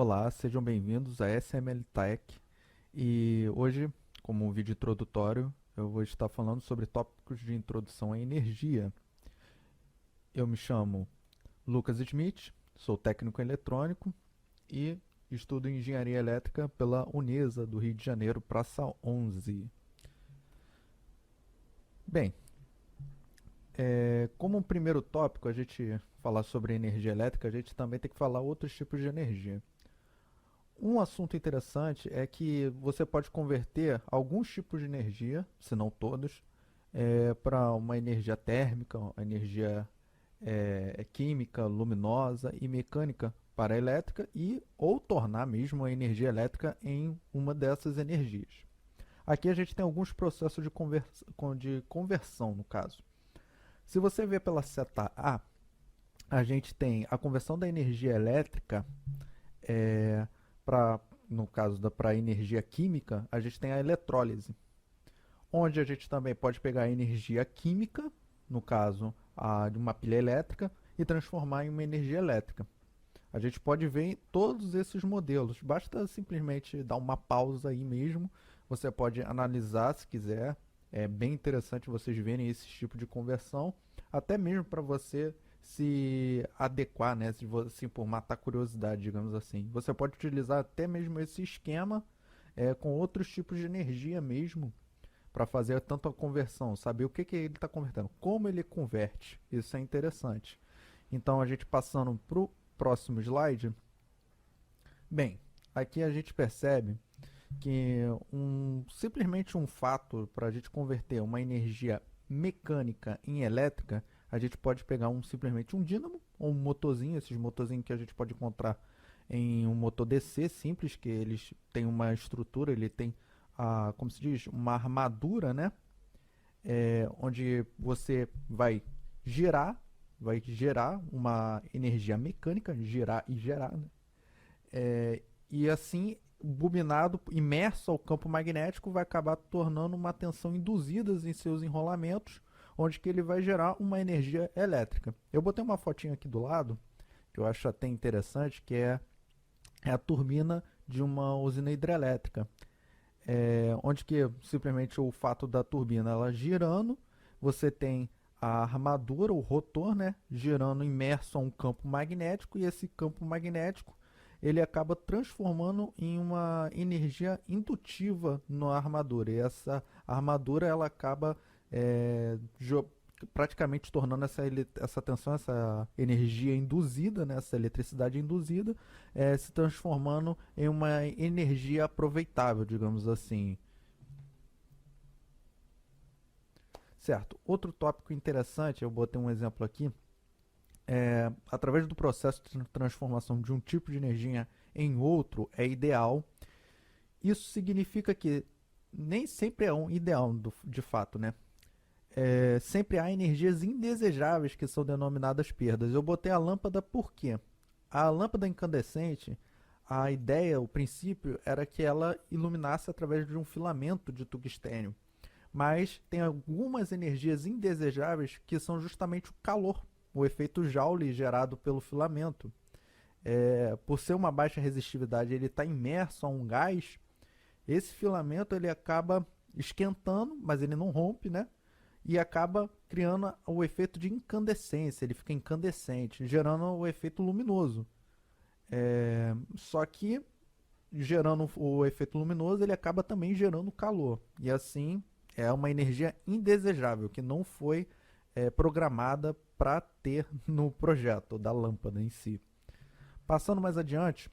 Olá, sejam bem-vindos a SML Tech e hoje, como um vídeo introdutório, eu vou estar falando sobre tópicos de introdução à energia. Eu me chamo Lucas Smith, sou técnico em eletrônico e estudo engenharia elétrica pela Unesa do Rio de Janeiro, Praça 11. Bem, como um primeiro tópico a gente falar sobre energia elétrica, a gente também tem que falar outros tipos de energia. Um assunto interessante é que você pode converter alguns tipos de energia, se não todos, para uma energia térmica, uma energia química, luminosa e mecânica para a elétrica e ou tornar mesmo a energia elétrica em uma dessas energias. Aqui a gente tem alguns processos de conversão, no caso. Se você ver pela seta A, a gente tem a conversão da energia elétrica para, no caso da para energia química, a gente tem a eletrólise, onde a gente também pode pegar a energia química, no caso de uma pilha elétrica, e transformar em uma energia elétrica. A gente pode ver em todos esses modelos, basta simplesmente dar uma pausa aí mesmo, você pode analisar se quiser, é bem interessante vocês verem esse tipo de conversão, até mesmo para você se adequar, né, se assim, por matar curiosidade, digamos assim. Você pode utilizar até mesmo esse esquema com outros tipos de energia mesmo, para fazer tanto a conversão, saber o que ele está convertendo, como ele converte. Isso é interessante. Então, a gente passando para o próximo slide. Bem, aqui a gente percebe que simplesmente um fato para a gente converter uma energia mecânica em elétrica, a gente pode pegar simplesmente um dínamo ou um motorzinho, esses motorzinhos que a gente pode encontrar em um motor DC simples, que eles têm uma estrutura, ele tem como se diz, uma armadura, né? Onde você vai gerar uma energia mecânica, girar e gerar, né? E assim, bobinado, imerso ao campo magnético, vai acabar tornando uma tensão induzida em seus enrolamentos, onde que ele vai gerar uma energia elétrica. Eu botei uma fotinha aqui do lado, que eu acho até interessante, que é a turbina de uma usina hidrelétrica. Onde que simplesmente o fato da turbina ela girando, você tem a armadura, o rotor, né, girando imerso a um campo magnético, e esse campo magnético ele acaba transformando em uma energia indutiva na armadura, e essa armadura ela acaba é, praticamente tornando essa tensão, essa energia induzida, né, essa eletricidade induzida, se transformando em uma energia aproveitável, digamos assim. Certo. Outro tópico interessante, eu botei um exemplo aqui, através do processo de transformação de um tipo de energia em outro, é ideal. Isso significa que nem sempre é um ideal, de fato, né? Sempre há energias indesejáveis que são denominadas perdas. Eu botei a lâmpada por quê? A lâmpada incandescente, a ideia, o princípio, era que ela iluminasse através de um filamento de tungstênio. Mas tem algumas energias indesejáveis que são justamente o calor, o efeito Joule gerado pelo filamento. Por ser uma baixa resistividade, ele está imerso a um gás, esse filamento ele acaba esquentando, mas ele não rompe, né? E acaba criando o efeito de incandescência, ele fica incandescente, gerando o efeito luminoso. Só que gerando o efeito luminoso, ele acaba também gerando calor. E assim é uma energia indesejável que não foi programada para ter no projeto da lâmpada em si. Passando mais adiante,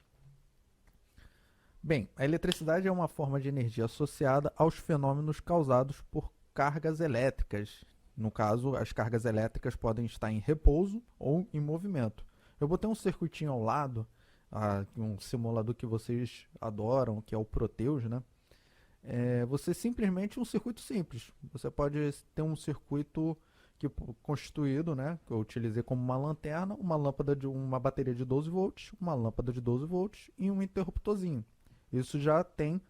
bem, a eletricidade é uma forma de energia associada aos fenômenos causados por cargas elétricas. No caso, as cargas elétricas podem estar em repouso ou em movimento. Eu botei um circuitinho ao lado, um simulador que vocês adoram, que é o Proteus, né? Você simplesmente um circuito simples. Você pode ter um circuito constituído, né, que eu utilizei como uma lanterna, uma lâmpada de uma bateria de 12 volts, uma lâmpada de 12 volts e um interruptorzinho. Isso já tem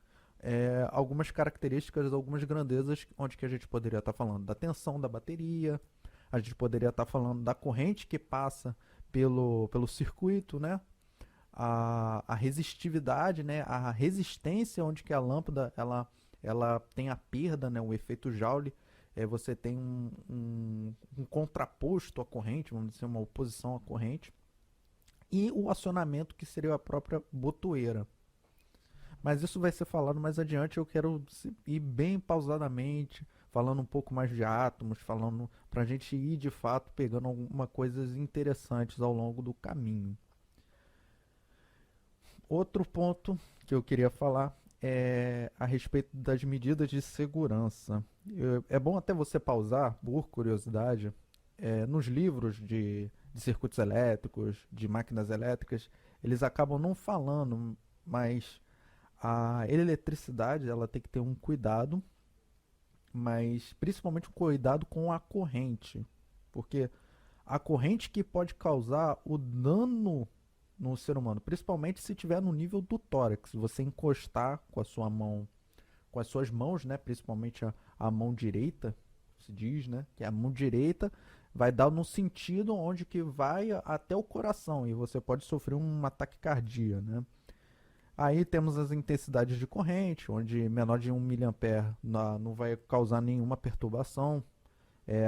algumas características, algumas grandezas, onde que a gente poderia estar falando da tensão da bateria, a gente poderia estar falando da corrente que passa pelo circuito, né? a resistividade, né, a resistência onde que a lâmpada ela tem a perda, né, o efeito Joule, você tem um contraposto à corrente, vamos dizer, uma oposição à corrente, e o acionamento que seria a própria botoeira. Mas isso vai ser falado mais adiante, eu quero ir bem pausadamente, falando um pouco mais de átomos, falando para a gente ir de fato pegando algumas coisas interessantes ao longo do caminho. Outro ponto que eu queria falar é a respeito das medidas de segurança. É bom até você pausar, por curiosidade, nos livros de circuitos elétricos, de máquinas elétricas, eles acabam não falando, mas a eletricidade ela tem que ter um cuidado, mas principalmente um cuidado com a corrente, porque a corrente que pode causar o dano no ser humano, principalmente se tiver no nível do tórax, você encostar com a sua mão, com as suas mãos, né, principalmente a mão direita, se diz, né, que a mão direita vai dar no sentido onde que vai até o coração e você pode sofrer um ataque cardíaco, né? Aí temos as intensidades de corrente, onde menor de 1 mA não vai causar nenhuma perturbação.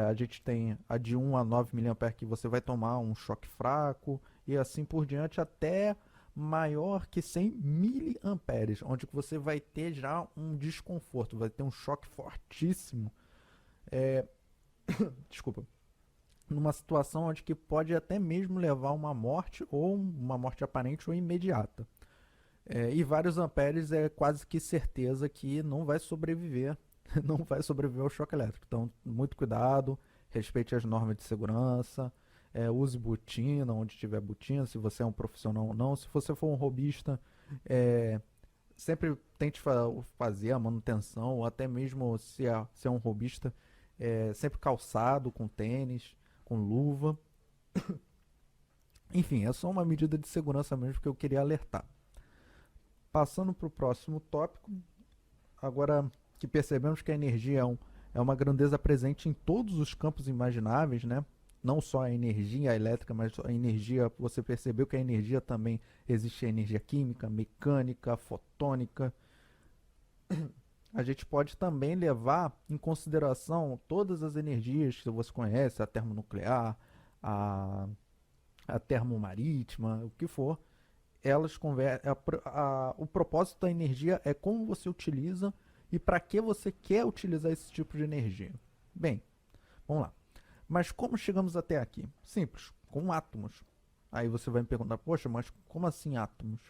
A gente tem a de 1 a 9 mA que você vai tomar um choque fraco e assim por diante até maior que 100 miliamperes, onde você vai ter já um desconforto, vai ter um choque fortíssimo. Desculpa. Numa situação onde que pode até mesmo levar a uma morte ou uma morte aparente ou imediata. E vários amperes é quase que certeza que não vai sobreviver, não vai sobreviver ao choque elétrico. Então, muito cuidado, respeite as normas de segurança, use botina onde tiver botina, se você é um profissional ou não. Se você for um robista, sempre tente fazer a manutenção, ou até mesmo se é um robista, sempre calçado, com tênis, com luva. Enfim, é só uma medida de segurança mesmo que eu queria alertar. Passando para o próximo tópico, agora que percebemos que a energia é uma grandeza presente em todos os campos imagináveis, né? Não só a energia elétrica, mas a energia, você percebeu que a energia também existe a energia química, mecânica, fotônica. A gente pode também levar em consideração todas as energias que você conhece, a termonuclear, a, a termomarítima, o que for. Elas o propósito da energia é como você utiliza e para que você quer utilizar esse tipo de energia. Bem, vamos lá. Mas como chegamos até aqui? Simples, com átomos. Aí você vai me perguntar, poxa, mas como assim átomos?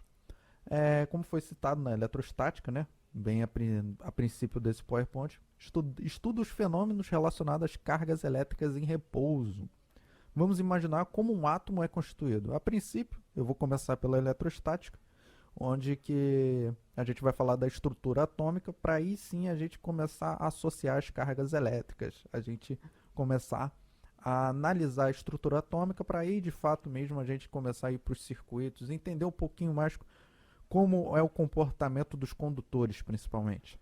Como foi citado na eletrostática, né? Bem a princípio desse PowerPoint, estuda os fenômenos relacionados às cargas elétricas em repouso. Vamos imaginar como um átomo é constituído. A princípio, eu vou começar pela eletrostática, onde que a gente vai falar da estrutura atômica, para aí sim a gente começar a associar as cargas elétricas, a gente começar a analisar a estrutura atômica, para aí de fato mesmo a gente começar a ir para os circuitos, entender um pouquinho mais como é o comportamento dos condutores, principalmente.